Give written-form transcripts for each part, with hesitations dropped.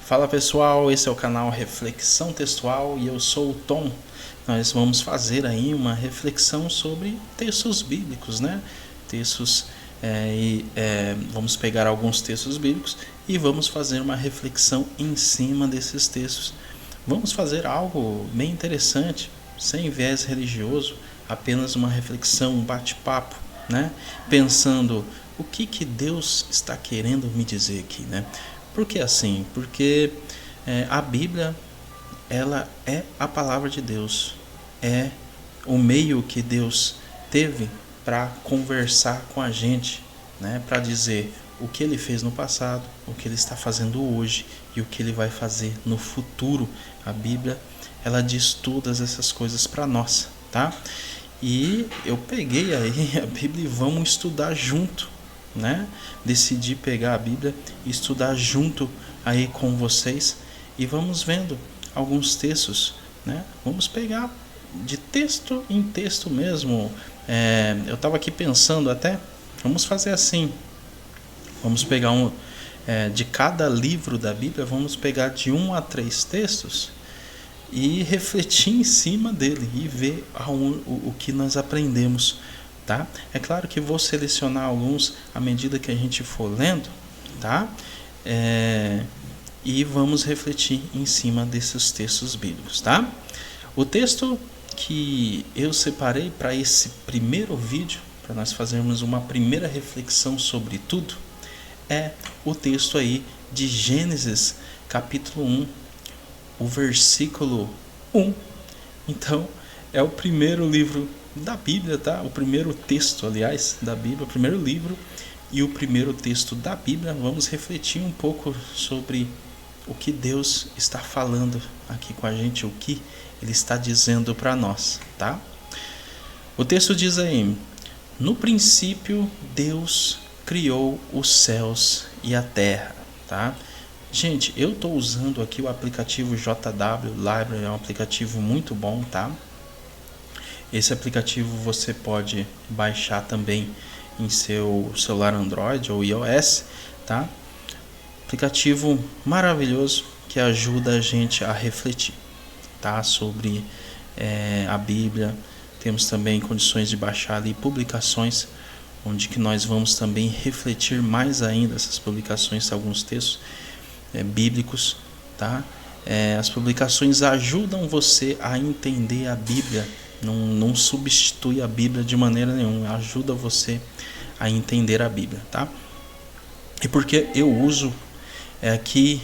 Fala pessoal, esse é o canal Reflexão Textual e eu sou o Tom. Nós vamos fazer aí uma reflexão sobre textos bíblicos, né? Vamos pegar alguns textos bíblicos e vamos fazer uma reflexão em cima desses textos. Vamos fazer algo bem interessante, sem viés religioso, apenas uma reflexão, um bate-papo, né? Pensando o que Deus está querendo me dizer aqui, né? Por que assim? Porque a Bíblia, ela é a palavra de Deus, é o meio que Deus teve para conversar com a gente, né? Para dizer o que Ele fez no passado, o que Ele está fazendo hoje e o que Ele vai fazer no futuro. A Bíblia, ela diz todas essas coisas para nós, tá? E eu peguei aí a Bíblia e vamos estudar junto, né? Decidi pegar a Bíblia e estudar junto aí com vocês e vamos vendo alguns textos, né? Vamos pegar de texto em texto mesmo. Eu estava aqui pensando até, vamos fazer assim, vamos pegar de cada livro da Bíblia, vamos pegar de 1 a 3 textos e refletir em cima dele e ver o que nós aprendemos, tá? É claro que vou selecionar alguns à medida que a gente for lendo, tá? E vamos refletir em cima desses textos bíblicos, tá? O texto que eu separei para esse primeiro vídeo, para nós fazermos uma primeira reflexão sobre tudo, é o texto aí de Gênesis capítulo 1, o versículo 1. Então, é o primeiro livro da Bíblia, tá? O primeiro texto, aliás, da Bíblia, o primeiro livro e o primeiro texto da Bíblia. Vamos refletir um pouco sobre o que Deus está falando aqui com a gente, o que Ele está dizendo para nós, tá? O texto diz aí: no princípio, Deus criou os céus e a terra, tá? Gente, eu estou usando aqui o aplicativo JW Library, é um aplicativo muito bom, tá? Esse aplicativo você pode baixar também em seu celular Android ou iOS, tá? Aplicativo maravilhoso que ajuda a gente a refletir, tá? Sobre a Bíblia. Temos também condições de baixar ali publicações, onde que nós vamos também refletir mais ainda essas publicações, alguns textos bíblicos, tá? As publicações ajudam você a entender a Bíblia, não substitui a Bíblia de maneira nenhuma, ajuda você a entender a Bíblia, tá? E porque eu uso aqui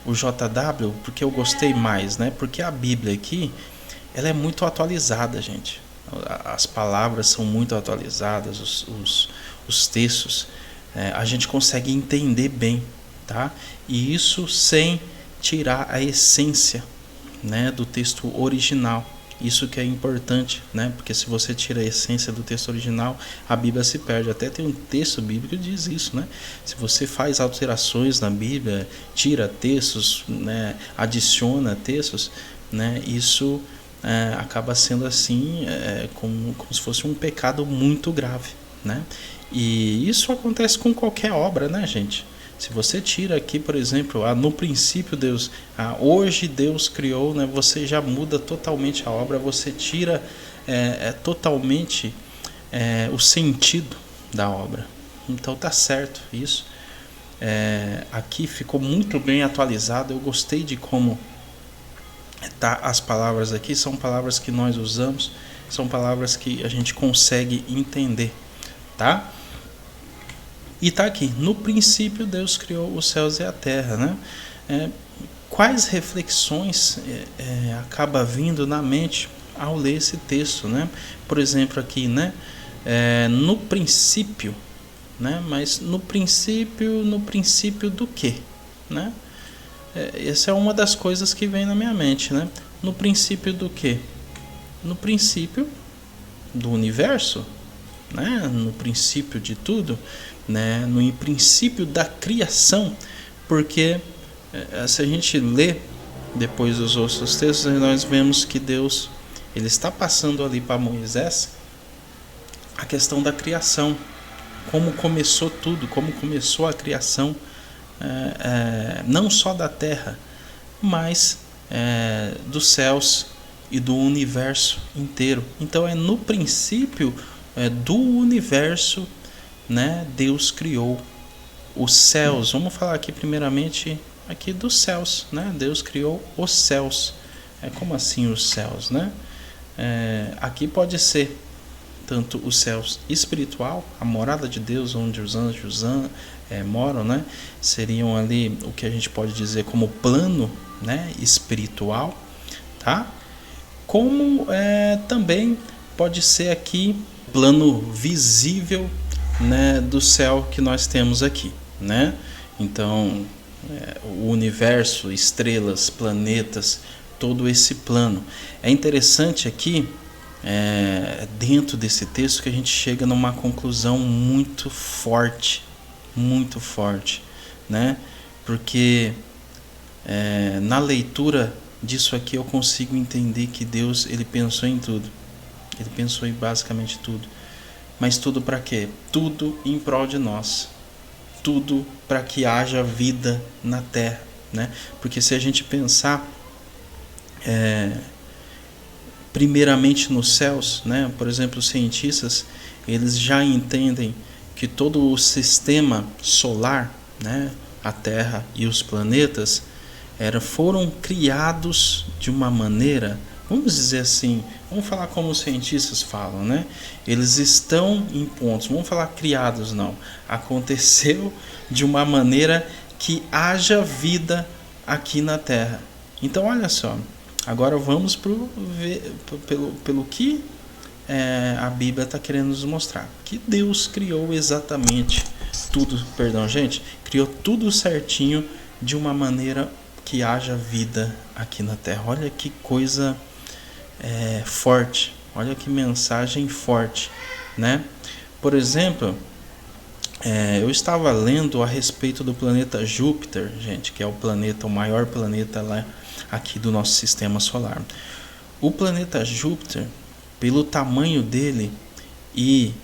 o JW, porque eu gostei mais, né? Porque a Bíblia aqui, ela é muito atualizada, gente. As palavras são muito atualizadas, os textos, a gente consegue entender bem, tá? E isso sem tirar a essência, né, do texto original. Isso que é importante, né? Porque se você tira a essência do texto original, a Bíblia se perde. Até tem um texto bíblico que diz isso, né? Se você faz alterações na Bíblia, tira textos, né, adiciona textos, né, isso acaba sendo assim, como se fosse um pecado muito grave, né? E isso acontece com qualquer obra, né, gente? Se você tira aqui, por exemplo, no princípio Deus, hoje Deus criou, né, você já muda totalmente a obra, você tira totalmente o sentido da obra. Então tá certo isso. Aqui ficou muito bem atualizado, eu gostei de como tá as palavras aqui, são palavras que nós usamos, são palavras que a gente consegue entender, tá? E tá aqui, no princípio Deus criou os céus e a terra, né? Quais reflexões acaba vindo na mente ao ler esse texto, né? Por exemplo aqui, né? No princípio, né? Mas no princípio do quê, né? Essa é uma das coisas que vem na minha mente, né? No princípio do quê? No princípio do universo, né? No princípio de tudo, né? No princípio da criação, porque se a gente lê depois os outros textos, nós vemos que Deus, ele está passando ali para Moisés a questão da criação, como começou tudo, como começou a criação, não só da terra, mas dos céus e do universo inteiro. Então no princípio do universo, né, Deus criou os céus. Vamos falar aqui primeiramente aqui dos céus, né? Deus criou os céus. Como assim os céus, né? Aqui pode ser tanto os céus espiritual, a morada de Deus, onde os anjos moram, né? Seriam ali o que a gente pode dizer como plano, né, espiritual, tá? Como também pode ser aqui plano visível, né, do céu que nós temos aqui, né? Então o universo, estrelas, planetas, todo esse plano. É interessante aqui, dentro desse texto, que a gente chega numa conclusão muito forte, né? Porque na leitura disso aqui eu consigo entender que Deus, ele pensou em tudo. Ele pensou em basicamente tudo. Mas tudo para quê? Tudo em prol de nós. Tudo para que haja vida na terra, né? Porque se a gente pensar primeiramente nos céus, né? Por exemplo, os cientistas, eles já entendem que todo o sistema solar, né, a Terra e os planetas, foram criados de uma maneira, vamos dizer assim, vamos falar como os cientistas falam, né? Eles estão em pontos, vamos falar criados não, aconteceu de uma maneira que haja vida aqui na Terra. Então olha só, agora vamos pelo que a Bíblia está querendo nos mostrar, que Deus criou exatamente tudo, criou tudo certinho de uma maneira que haja vida aqui na Terra. Olha que coisa forte, olha que mensagem forte, né? Por exemplo, eu estava lendo a respeito do planeta Júpiter, gente, que é o maior planeta lá aqui do nosso sistema solar. O planeta Júpiter, pelo tamanho dele e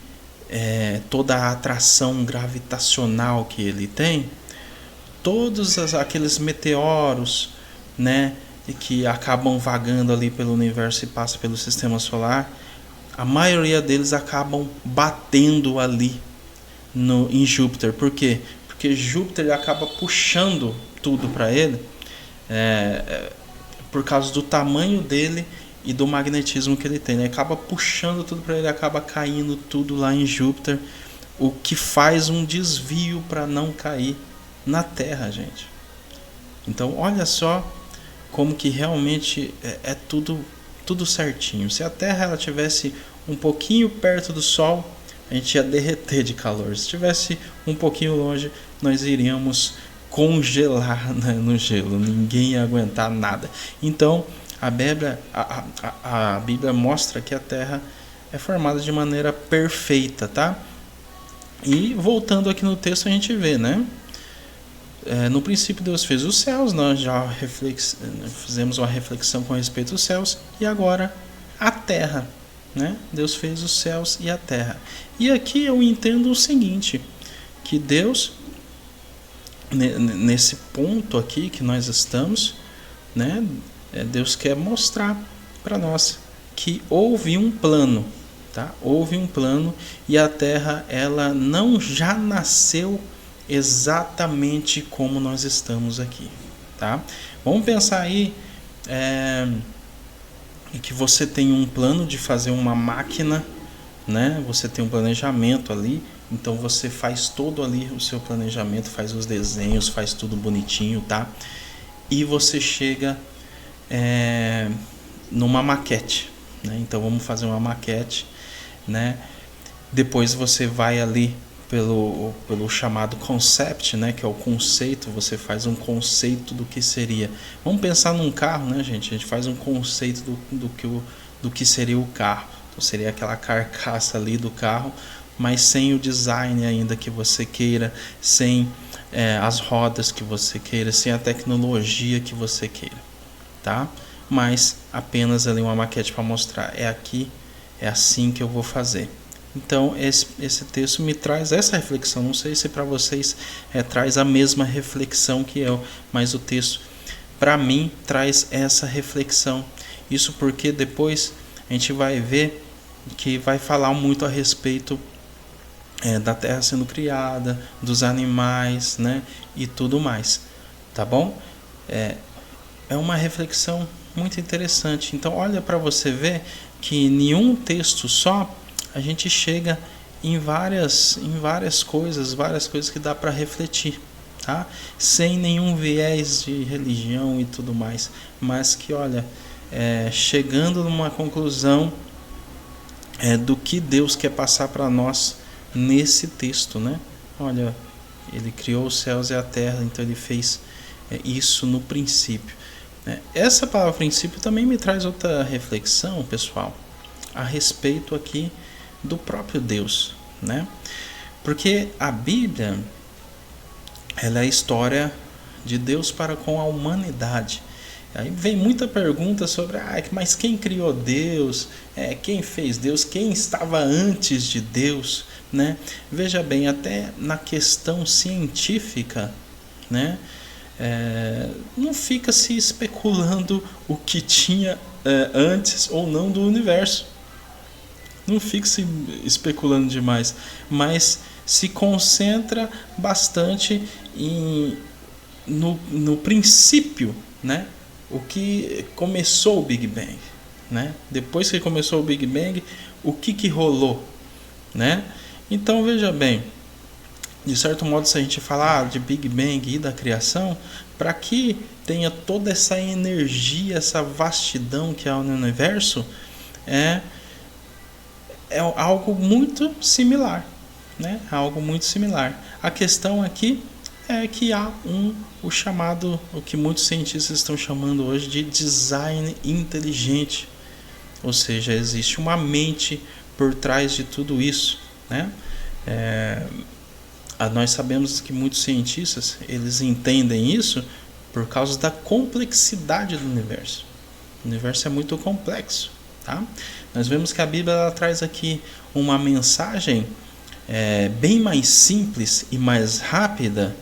toda a atração gravitacional que ele tem, todos aqueles meteoros, né, que acabam vagando ali pelo universo e passam pelo sistema solar, a maioria deles acabam batendo ali em Júpiter. Por quê? Porque Júpiter acaba puxando tudo para ele, por causa do tamanho dele e do magnetismo que ele tem, né? Acaba puxando tudo para ele, acaba caindo tudo lá em Júpiter, o que faz um desvio para não cair na Terra, gente. Então olha só como que realmente é tudo certinho. Se a Terra ela tivesse um pouquinho perto do Sol, a gente ia derreter de calor. Se estivesse um pouquinho longe, nós iríamos congelar, né, no gelo. Ninguém ia aguentar nada. Então a Bíblia mostra que a Terra é formada de maneira perfeita, tá? E voltando aqui no texto a gente vê, né? No princípio Deus fez os céus, nós já fizemos uma reflexão com respeito aos céus, e agora a terra, né? Deus fez os céus e a terra. E aqui eu entendo o seguinte, que Deus, nesse ponto aqui que nós estamos, né? Deus quer mostrar para nós que houve um plano, tá? Houve um plano e a terra ela não já nasceu exatamente como nós estamos aqui, tá? Vamos pensar aí que você tem um plano de fazer uma máquina, né? Você tem um planejamento ali, então você faz todo ali o seu planejamento, faz os desenhos, faz tudo bonitinho, tá? E você chega numa maquete, né? Então vamos fazer uma maquete, né? Depois você vai ali pelo chamado concept, né, que é o conceito, você faz um conceito do que seria. Vamos pensar num carro, né, gente? A gente faz um conceito do que seria o carro. Então seria aquela carcaça ali do carro, mas sem o design ainda que você queira, sem as rodas que você queira, sem a tecnologia que você queira, tá? Mas apenas ali uma maquete para mostrar. É aqui, é assim que eu vou fazer. Então esse texto me traz essa reflexão. Não sei se para vocês traz a mesma reflexão que eu, mas o texto para mim traz essa reflexão. Isso porque depois a gente vai ver que vai falar muito a respeito da terra sendo criada, dos animais, né, e tudo mais, tá bom? É uma reflexão muito interessante. Então olha para você ver que em um texto só a gente chega em várias coisas que dá para refletir, tá? Sem nenhum viés de religião e tudo mais, mas que olha, chegando numa conclusão do que Deus quer passar para nós nesse texto, né? Olha, ele criou os céus e a terra, então ele fez isso no princípio. Essa palavra princípio também me traz outra reflexão, pessoal, a respeito aqui do próprio Deus, né? Porque a Bíblia, ela é a história de Deus para com a humanidade. Aí vem muita pergunta sobre, mas quem criou Deus? Quem fez Deus? Quem estava antes de Deus? Né? Veja bem, até na questão científica, né? Não fica se especulando o que tinha antes ou não do universo. Não fica se especulando demais, mas se concentra bastante no princípio, né? O que começou o Big Bang, né? Depois que começou o Big Bang, o que rolou, né? Então veja bem, de certo modo, se a gente falar de Big Bang e da criação, para que tenha toda essa energia, essa vastidão que há no universo, é algo muito similar, né? Algo muito similar. A questão aqui é que há o chamado, o que muitos cientistas estão chamando hoje de design inteligente, ou seja, existe uma mente por trás de tudo isso, né? Nós sabemos que muitos cientistas eles entendem isso por causa da complexidade do universo. O universo é muito complexo, tá? Nós vemos que a Bíblia ela traz aqui uma mensagem bem mais simples e mais rápida,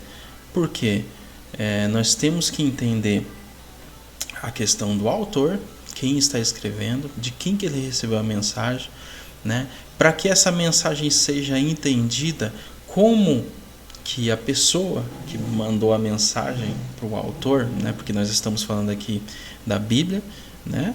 porque nós temos que entender a questão do autor, quem está escrevendo, de quem que ele recebeu a mensagem, né? Para que essa mensagem seja entendida, como que a pessoa que mandou a mensagem para o autor, né? Porque nós estamos falando aqui da Bíblia, né?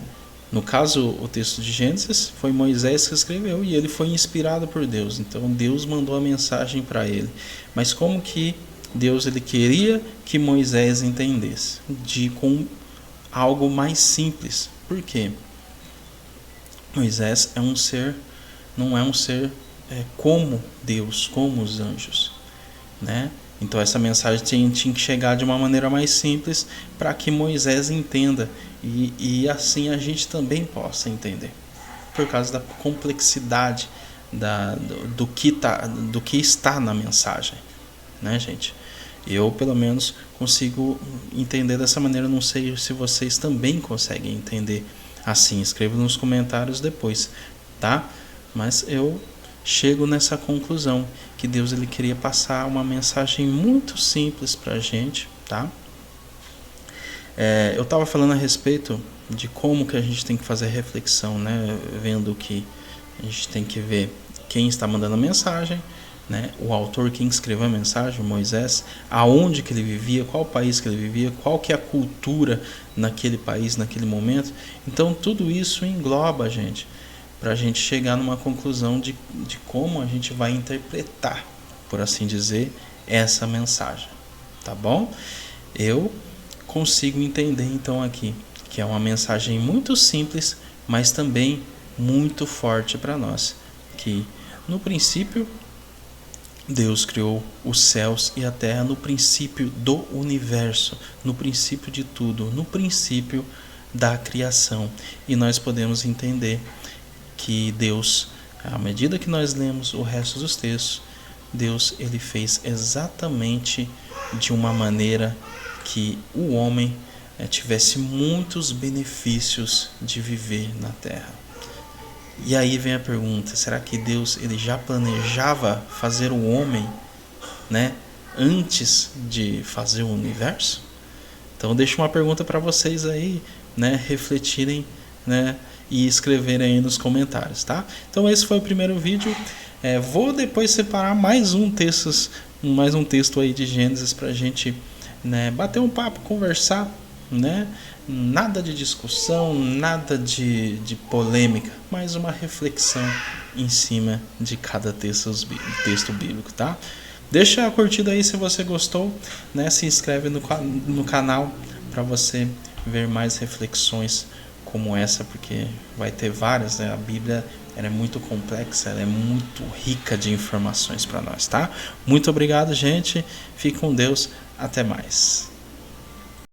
No caso, o texto de Gênesis foi Moisés que escreveu e ele foi inspirado por Deus. Então Deus mandou a mensagem para ele. Mas como que Deus ele queria que Moisés entendesse? Com algo mais simples. Por quê? Moisés não é um ser como Deus, como os anjos, né? Então essa mensagem tinha que chegar de uma maneira mais simples para que Moisés entenda e assim a gente também possa entender, por causa da complexidade do que está na mensagem, né, gente? Eu pelo menos consigo entender dessa maneira. Não sei se vocês também conseguem entender assim. Escreva nos comentários depois, tá? Mas eu chego nessa conclusão que Deus ele queria passar uma mensagem muito simples para a gente, tá? Eu estava falando a respeito de como que a gente tem que fazer reflexão, né? Vendo que a gente tem que ver quem está mandando a mensagem, né? O autor, quem escreveu a mensagem, Moisés, aonde que ele vivia, qual país que ele vivia, qual que é a cultura naquele país, naquele momento. Então tudo isso engloba a gente, para a gente chegar numa conclusão de como a gente vai interpretar, por assim dizer, essa mensagem, tá bom? Eu consigo entender então aqui que é uma mensagem muito simples, mas também muito forte para nós, que no princípio Deus criou os céus e a terra, no princípio do universo, no princípio de tudo, no princípio da criação. E nós podemos entender que Deus, à medida que nós lemos o resto dos textos, Deus ele fez exatamente de uma maneira que o homem tivesse muitos benefícios de viver na terra. E aí vem a pergunta, será que Deus ele já planejava fazer o homem, né, antes de fazer o universo? Então eu deixo uma pergunta para vocês aí, né, refletirem, né, e escreverem aí nos comentários, tá? Então esse foi o primeiro vídeo. Vou depois separar mais um texto aí de Gênesis para a gente, né, bater um papo, conversar, né? Nada de discussão, nada de polêmica, mas uma reflexão em cima de cada texto bíblico, tá? Deixa a curtida aí se você gostou, né? Se inscreve no canal para você ver mais reflexões como essa, porque vai ter várias, né? A Bíblia ela é muito complexa, ela é muito rica de informações para nós, tá? Muito obrigado, gente. Fique com Deus. Até mais.